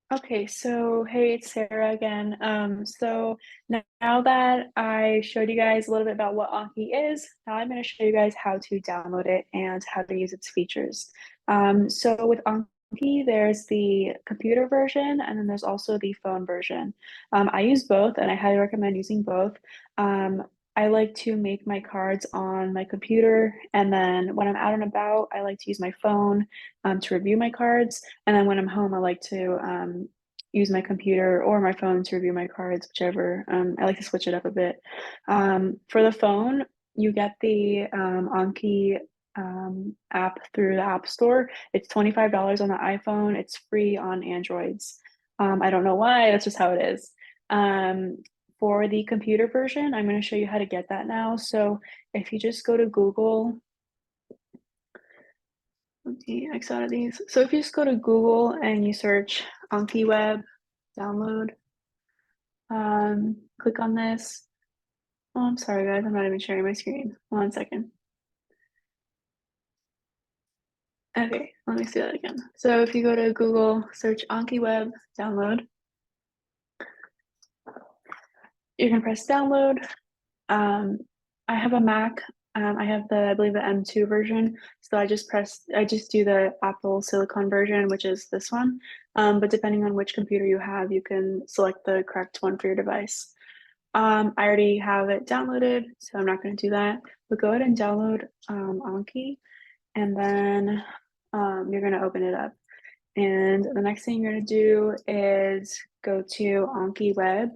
Okay, so hey, it's Sarah again. Now that I showed you guys a little bit about what Anki is, now I'm going to show you guys how to download it and how to use its features. So with Anki, there's the computer version and then there's also the phone version. I use both and I highly recommend using both. Um, I like to make my cards on my computer, and then when I'm out and about, I like to use my phone to review my cards. And then when I'm home, I like to use my computer or my phone to review my cards, whichever. I like to switch it up a bit. For the phone, you get the Anki app through the App Store. It's $25 on the iPhone. It's free on Androids. I don't know why, that's just how it is. For the computer version, I'm going to show you how to get that now. So if you just go to Google, let me X out of these. So if you just go to Google and you search Anki Web download, click on this. Oh, I'm sorry, guys. I'm not even sharing my screen. 1 second. Okay, let me see that again. So if you go to Google, search Anki Web download, you're gonna press download. Um, I have a Mac. I have I believe the M2 version. So I just do the Apple Silicon version, which is this one. But depending on which computer you have, you can select the correct one for your device. I already have it downloaded, so I'm not going to do that. But go ahead and download Anki, and then you're going to open it up. And the next thing you're going to do is go to Anki Web.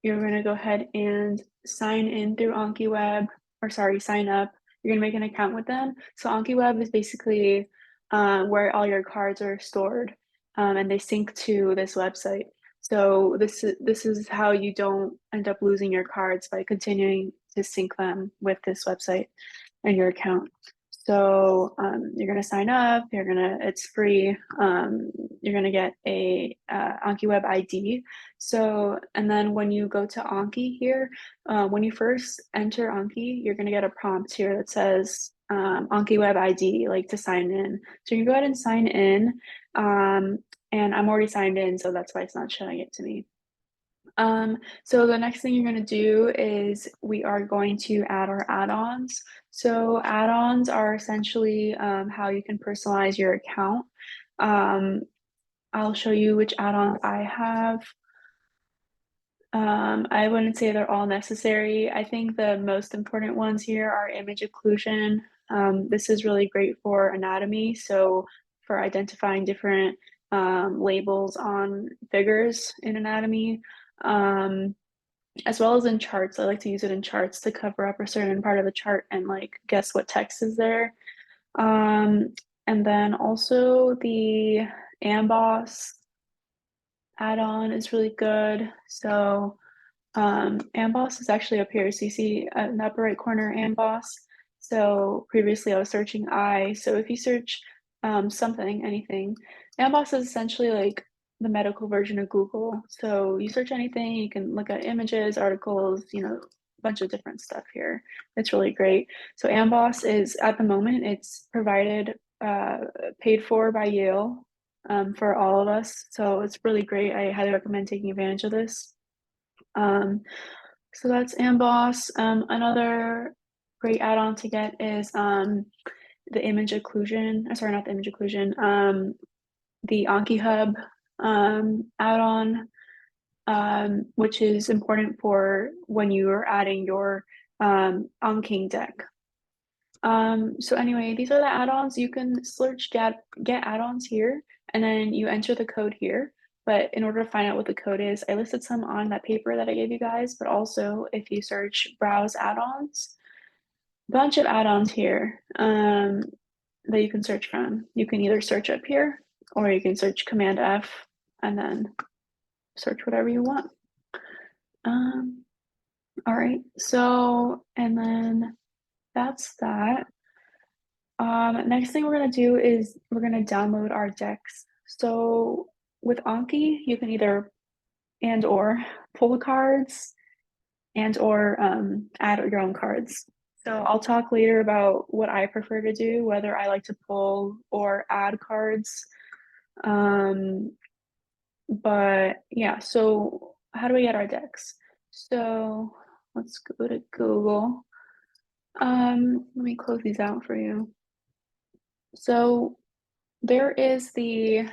You're going to go ahead and sign in through Anki Web, or sorry, sign up. You're going to make an account with them. So Anki Web is basically where all your cards are stored, and they sync to this website. So this is how you don't end up losing your cards by continuing to sync them with this website and your account. So you're gonna sign up. It's free. You're gonna get a Anki Web ID. So and then when you go to Anki here, when you first enter Anki, you're gonna get a prompt here that says Anki Web ID, like to sign in. So you can go ahead and sign in. And I'm already signed in, so that's why it's not showing it to me. So the next thing you're going to do is we are going to add our add-ons. So add-ons are essentially how you can personalize your account. Um, I'll show you which add-ons I have. I wouldn't say they're all necessary. I think the most important ones here are image occlusion. This is really great for anatomy, so for identifying different labels on figures in anatomy. Um, as well as in charts. I like to use it in charts to cover up a certain part of the chart and like guess what text is there. Um, and then also the Amboss add-on is really good. So Amboss is actually up here. So you see in the upper right corner Amboss. So previously I was searching I. So if you search something, anything, Amboss is essentially like the medical version of Google. So you search anything, you can look at images, articles, a bunch of different stuff here. It's really great. So Amboss is at the moment, it's provided, paid for by Yale for all of us. So it's really great. I highly recommend taking advantage of this. Um, so that's Amboss. Another great add-on to get is the image occlusion. Sorry, not the image occlusion. The Anki Hub add-on, which is important for when you are adding your Anking deck. So anyway, these are the add-ons. You can search get add-ons here, and then you enter the code here. But in order to find out what the code is, I listed some on that paper that I gave you guys, but also if you search browse add-ons, bunch of add-ons here that you can search from. You can either search up here or you can search Command F and then search whatever you want. All right, so, and then that's that. Next thing we're gonna do is we're gonna download our decks. So with Anki, you can either and or pull cards and or add your own cards. So I'll talk later about what I prefer to do, whether I like to pull or add cards. But yeah, so how do we get our decks? So let's go to Google. Let me close these out for you. So there is the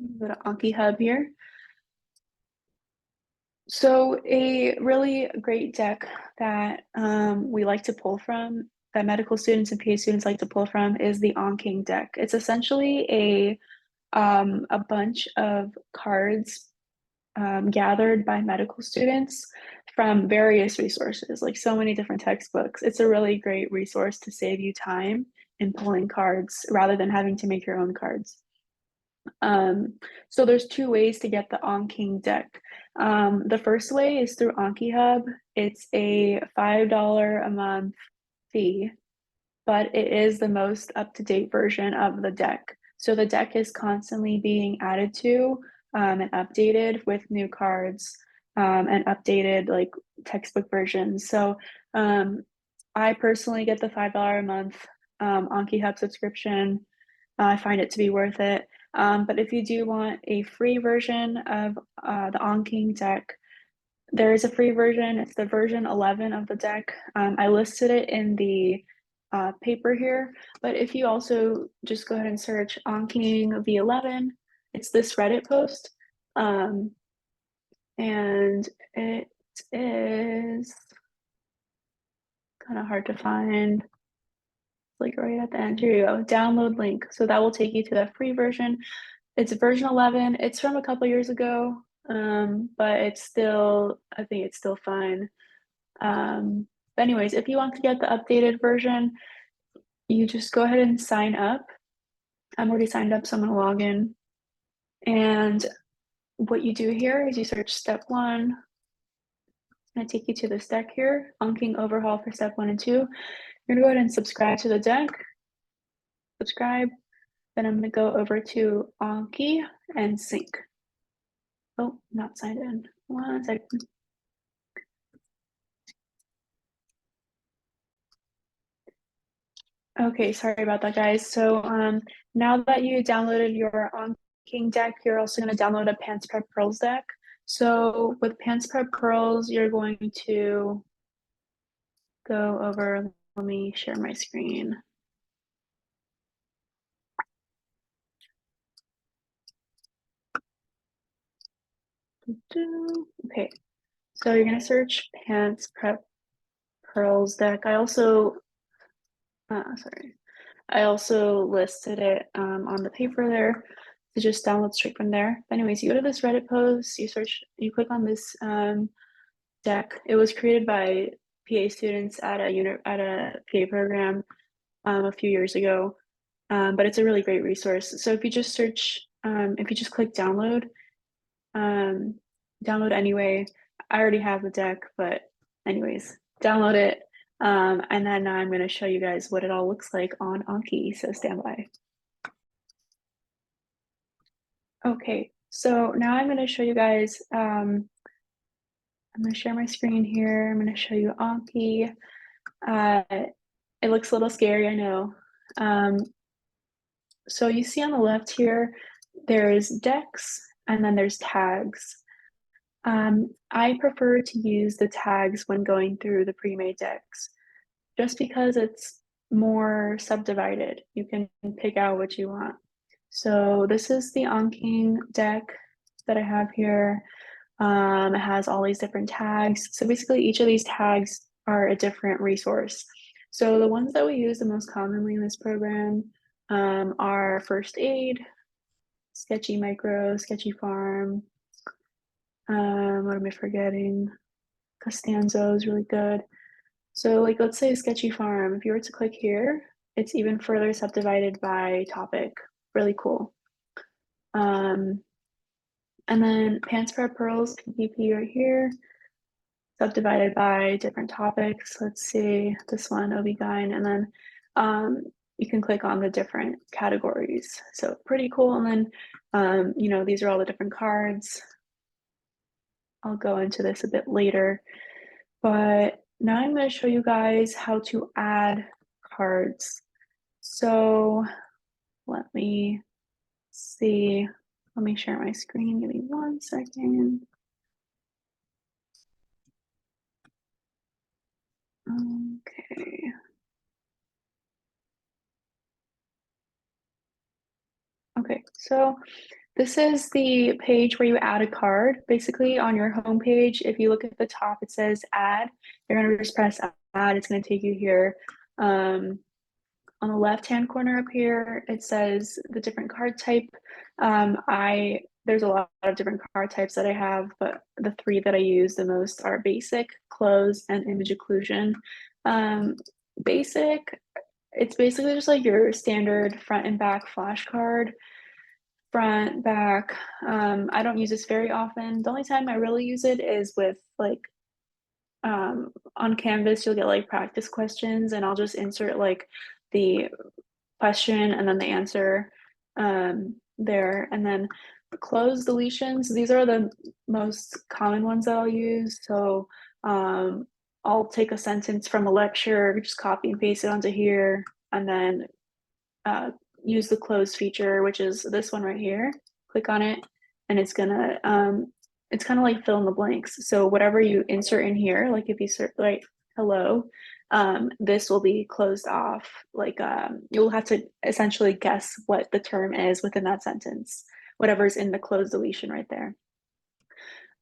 Anki Hub here. So a really great deck that we like to pull from, that medical students and PA students like to pull from, is the Anking deck. It's essentially a bunch of cards gathered by medical students from various resources, like so many different textbooks. It's a really great resource to save you time in pulling cards rather than having to make your own cards. Um, so there's two ways to get the Anking deck. The first way is through Anki Hub. It's a $5 a month fee, but it is the most up-to-date version of the deck. So the deck is constantly being added to and updated with new cards and updated like textbook versions. So I personally get the $5 a month Anki Hub subscription. I find it to be worth it. But if you do want a free version of the Anking deck, there is a free version. It's the version 11 of the deck. I listed it in the paper here, but if you also just go ahead and search Anking V11, it's this Reddit post. Um, and it is kind of hard to find. Like right at the end, here you go, download link. So that will take you to the free version. It's version 11. It's from a couple years ago, but it's still, I think it's still fine. But anyways, if you want to get the updated version, you just go ahead and sign up. I'm already signed up, so I'm gonna log in. And what you do here is you search step one. It's gonna take you to this deck here, Anking Overhaul for step 1 and 2. You're gonna go ahead and subscribe to the deck. Subscribe. Then I'm gonna go over to Anki and sync. Oh, not signed in. 1 second. Okay, sorry about that, guys. So now that you downloaded your Anking deck, you're also going to download a Pants Prep Pearls deck. So with Pants Prep Pearls, you're going to go over, let me share my screen. Okay, so you're going to search Pants Prep Pearls deck. I also listed it on the paper there to just download straight from there. But anyways, you go to this Reddit post, you click on this deck. It was created by PA students at a PA program a few years ago, but it's a really great resource. So if you just click download, download anyway. I already have the deck, but anyways, download it. And then now I'm going to show you guys what it all looks like on Anki, so stand by. Okay, so now I'm going to show you guys, I'm going to share my screen here. I'm going to show you Anki. It looks a little scary, I know. So you see on the left here, there's decks and then there's tags. I prefer to use the tags when going through the pre-made decks, just because it's more subdivided. You can pick out what you want. So this is the Anking deck that I have here. It has all these different tags. So basically each of these tags are a different resource. So the ones that we use the most commonly in this program are first aid, sketchy micro, sketchy farm. What am I forgetting? Costanzo is really good. So like let's say sketchy farm, if you were to click here, it's even further subdivided by topic. Really cool. And then Pants Prep Pearls, PPP right here, subdivided by different topics. Let's see this one, OB-GYN, and then you can click on the different categories. So pretty cool. And then, these are all the different cards. I'll go into this a bit later, but now I'm going to show you guys how to add cards. So let me see, let me share my screen. Give me 1 second. Okay. Okay, so this is the page where you add a card. Basically, on your home page, if you look at the top, it says add. You're going to just press add. It's going to take you here. On the left-hand corner up here, it says the different card type. There's a lot of different card types that I have, but the three that I use the most are basic, close, and image occlusion. Basic, it's basically just like your standard front and back flashcard. Front, back. I don't use this very often. The only time I really use it is with like on Canvas, you'll get like practice questions, and I'll just insert like the question and then the answer there. And then close deletions, these are the most common ones that I'll use. So I'll take a sentence from a lecture, just copy and paste it onto here, and then use the close feature, which is this one right here. Click on it, and it's gonna it's kind of like fill in the blanks. So whatever you insert in here, like if you search like hello, this will be closed off. Like you'll have to essentially guess what the term is within that sentence, whatever's in the closed deletion right there.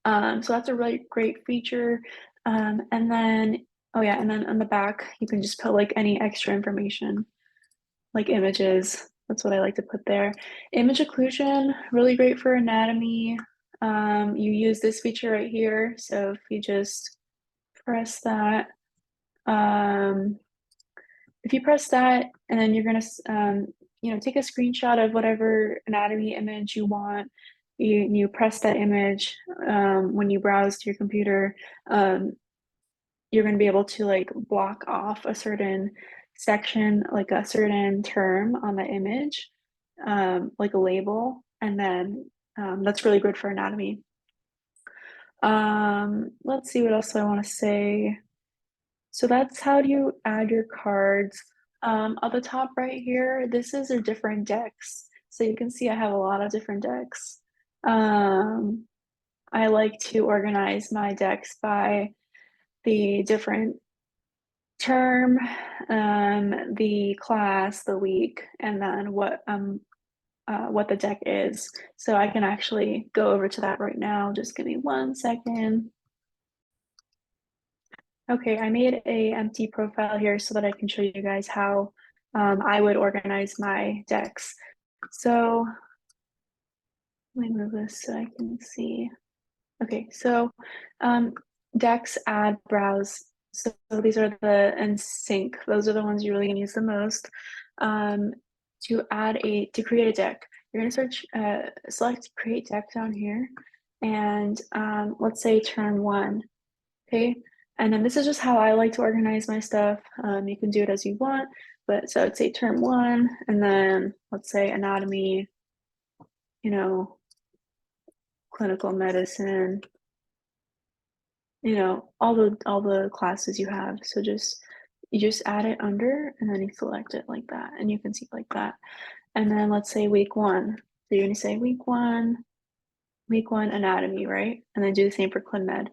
So that's a really great feature. And then, oh yeah, and then on the back, you can just put like any extra information, like images. That's what I like to put there. Image occlusion, really great for anatomy. You use this feature right here. So if you just press that, if you press that, and then you're gonna, take a screenshot of whatever anatomy image you want. You press that image when you browse to your computer. You're going to be able to like block off a certain section, like a certain term on the image, like a label, and then that's really good for anatomy. Let's see what else I want to say. So that's how do you add your cards. At the top right here, this is your different decks. So you can see I have a lot of different decks. I like to organize my decks by the different term, the class, the week, and then what the deck is. So I can actually go over to that right now. Just give me 1 second. Okay, I made a empty profile here so that I can show you guys how I would organize my decks. So let me move this so I can see. Okay, so decks, add, browse. So these are the and sync. Those are the ones you're really gonna use the most. To create a deck, you're gonna select create deck down here, and let's say turn 1. Okay, and then this is just how I like to organize my stuff. You can do it as you want, but so I'd say term 1, and then let's say anatomy, clinical medicine, all the classes you have. So you just add it under, and then you select it like that, and you can see like that. And then let's say week 1. So you're gonna say week 1 anatomy, right? And then do the same for clin med,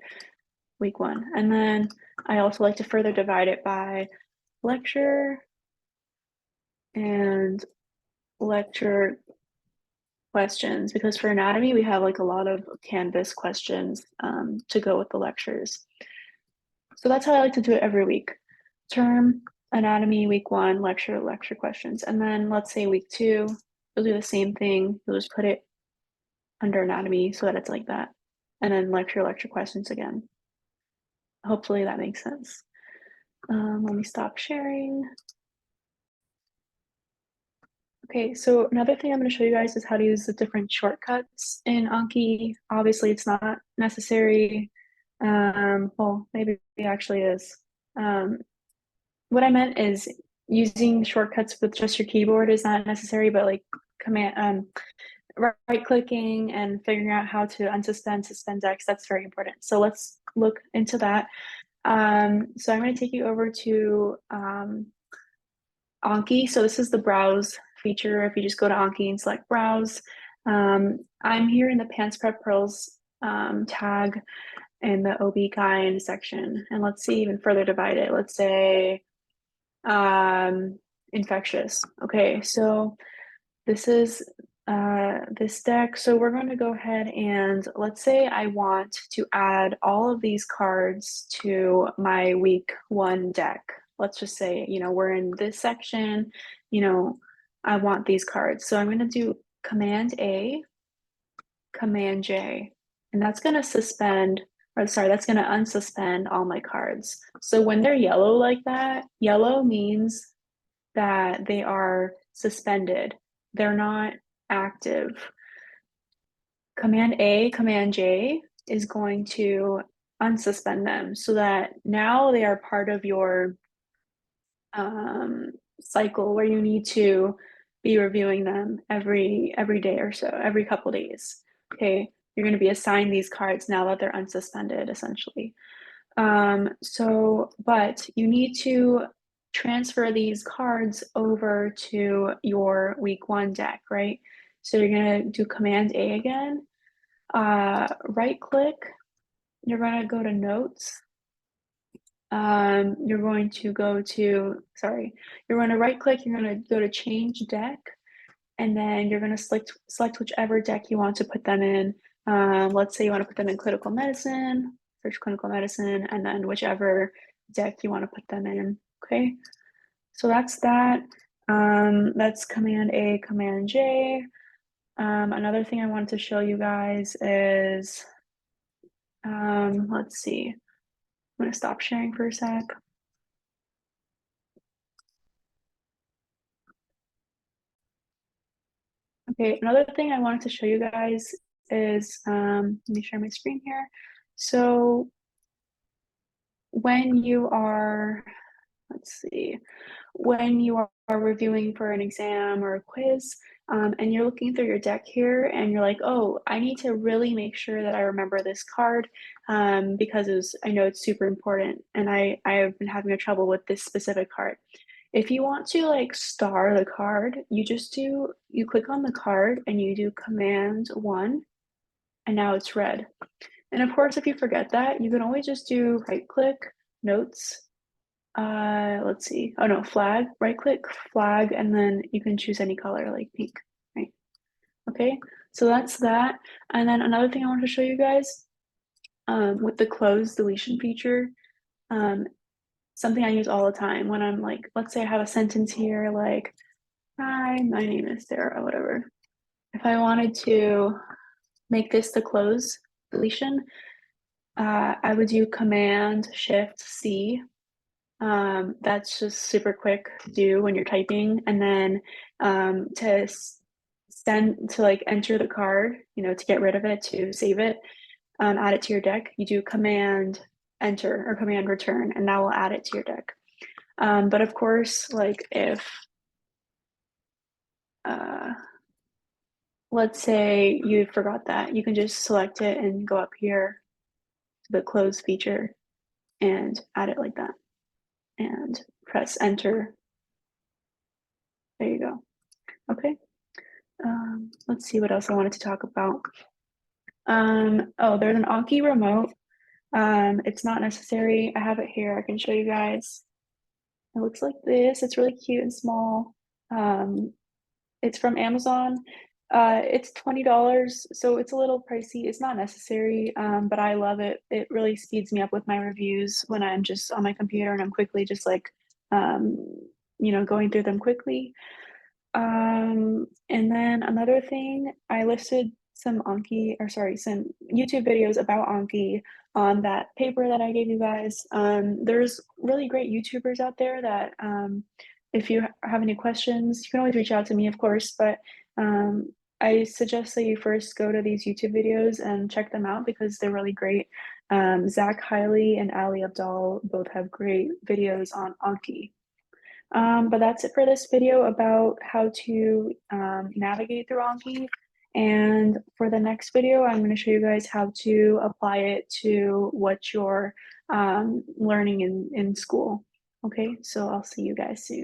week 1. And then I also like to further divide it by lecture and lecture questions, because for anatomy we have like a lot of Canvas questions to go with the lectures. So that's how I like to do it every week. Term, anatomy, week 1, lecture questions. And then let's say week 2, you'll do the same thing. You'll just put it under anatomy so that it's like that. And then lecture questions again. Hopefully that makes sense. Let me stop sharing. Okay, so another thing I'm going to show you guys is how to use the different shortcuts in Anki. Obviously, it's not necessary. Well, maybe it actually is. What I meant is using shortcuts with just your keyboard is not necessary, but like right clicking and figuring out how to unsuspend, suspend decks, that's very important. So let's look into that. So I'm going to take you over to Anki. So this is the browse feature if you just go to Anki and select browse. I'm here in the Pants Prep Pearls tag in the OB/GYN section. And let's see, even further divide it. Let's say infectious. Okay, so this is this deck. So we're going to go ahead and let's say I want to add all of these cards to my week 1 deck. Let's just say, we're in this section, I want these cards. So I'm going to do Command A, Command J, and that's going to that's going to unsuspend all my cards. So when they're yellow like that, yellow means that they are suspended. They're not active. Command A, Command J is going to unsuspend them so that now they are part of your cycle where you need to be reviewing them every day or so, every couple days. Okay, you're going to be assigned these cards now that they're unsuspended, essentially. But you need to transfer these cards over to your week 1 deck, right? So you're going to do Command A again, right click, you're going to go to notes. You're going to right click, you're going to go to change deck, and then you're going to select whichever deck you want to put them in. Let's say you want to put them in clinical medicine, search clinical medicine, and then whichever deck you want to put them in. Okay, so that's that. That's Command A, Command J. Another thing I wanted to show you guys is, let's see. I'm going to stop sharing for a sec. Okay, another thing I wanted to show you guys is, let me share my screen here. So when you are, when you are reviewing for an exam or a quiz, and you're looking through your deck here and you're like, oh, I need to really make sure that I remember this card, because I know it's super important and I have been having trouble with this specific card. If you want to like star the card, you click on the card and you do Command 1, and now it's red. And of course, if you forget that, you can always just do right click, notes, let's see. Oh no, flag, right click, flag, and then you can choose any color like pink, right? Okay, so that's that. And then another thing I wanted to show you guys, with the close deletion feature, something I use all the time when I'm like, let's say I have a sentence here like, hi, my name is Sarah, or whatever. If I wanted to make this the close deletion, I would do Command Shift C. That's just super quick to do when you're typing, and then to enter the card, to get rid of it, to save it, add it to your deck, you do Command Enter or Command Return, and that will add it to your deck. But of course, like if let's say you forgot that, you can just select it and go up here to the close feature and add it like that and press enter. There you go. Okay. Let's see what else I wanted to talk about. Oh, there's an Anki remote. It's not necessary. I have it here. I can show you guys. It looks like this. It's really cute and small. It's from Amazon. It's $20, so it's a little pricey. It's not necessary, but I love it. It really speeds me up with my reviews when I'm just on my computer and I'm quickly just like, going through them quickly. And then another thing, I listed some YouTube videos about Anki on that paper that I gave you guys. There's really great YouTubers out there that, if you have any questions, you can always reach out to me, of course, but I suggest that you first go to these YouTube videos and check them out because they're really great. Zach Hiley and Ali Abdal both have great videos on Anki. But that's it for this video about how to navigate through Anki. And for the next video, I'm going to show you guys how to apply it to what you're learning in school. Okay, so I'll see you guys soon.